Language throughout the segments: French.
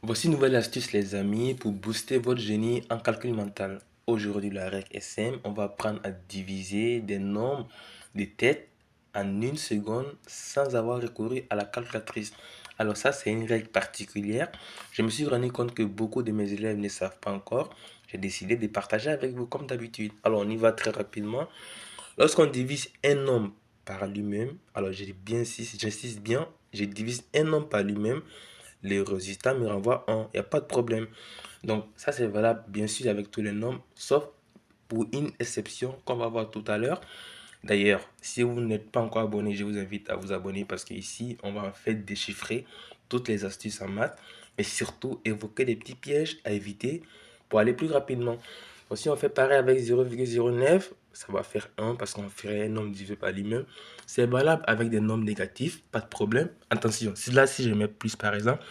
Voici une nouvelle astuce les amis pour booster votre génie en calcul mental. Aujourd'hui la règle est simple, on va apprendre à diviser des nombres des têtes en une seconde sans avoir recouru à la calculatrice. Alors ça c'est une règle particulière. Je me suis rendu compte que beaucoup de mes élèves ne savent pas encore. J'ai décidé de partager avec vous comme d'habitude. Alors on y va très rapidement. Lorsqu'on divise un nombre par lui-même, alors j'insiste bien, je divise un nombre par lui-même, le résultat me renvoie 1, il n'y a pas de problème. Donc ça c'est valable bien sûr avec tous les nombres, sauf pour une exception qu'on va voir tout à l'heure. D'ailleurs, si vous n'êtes pas encore abonné, je vous invite à vous abonner parce qu'ici, on va en fait déchiffrer toutes les astuces en maths, mais surtout évoquer des petits pièges à éviter pour aller plus rapidement. Donc, si on fait pareil avec 0,09, ça va faire 1 parce qu'on ferait un nombre divisé par lui-même. C'est valable avec des nombres négatifs, pas de problème. Attention, si je mets plus par exemple,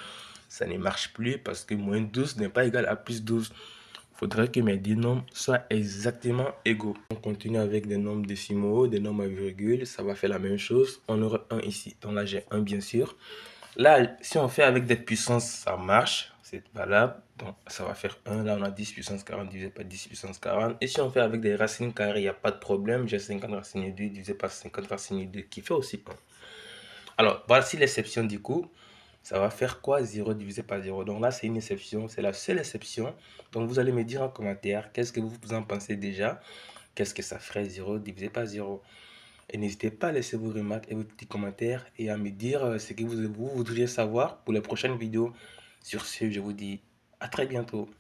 ça ne marche plus parce que moins 12 n'est pas égal à plus 12. Il faudrait que mes deux nombres soient exactement égaux. On continue avec des nombres décimaux, des nombres à virgule, ça va faire la même chose. On aura 1 ici, donc là j'ai 1 bien sûr. Là, si on fait avec des puissances, ça marche, c'est valable. Donc ça va faire 1, là on a 10 puissance 40 divisé par 10 puissance 40. Et si on fait avec des racines carrées, il n'y a pas de problème. J'ai 50 racines 2 divisé par 50 racines 2 qui fait aussi 1. Alors, voici l'exception du coup. Ça va faire quoi 0 divisé par 0? Donc là, c'est une exception, c'est la seule exception. Donc vous allez me dire en commentaire, qu'est-ce que vous en pensez déjà? Qu'est-ce que ça ferait 0 divisé par 0? Et n'hésitez pas à laisser vos remarques et vos petits commentaires et à me dire ce que vous voudriez savoir pour les prochaines vidéos. Sur ce, je vous dis à très bientôt.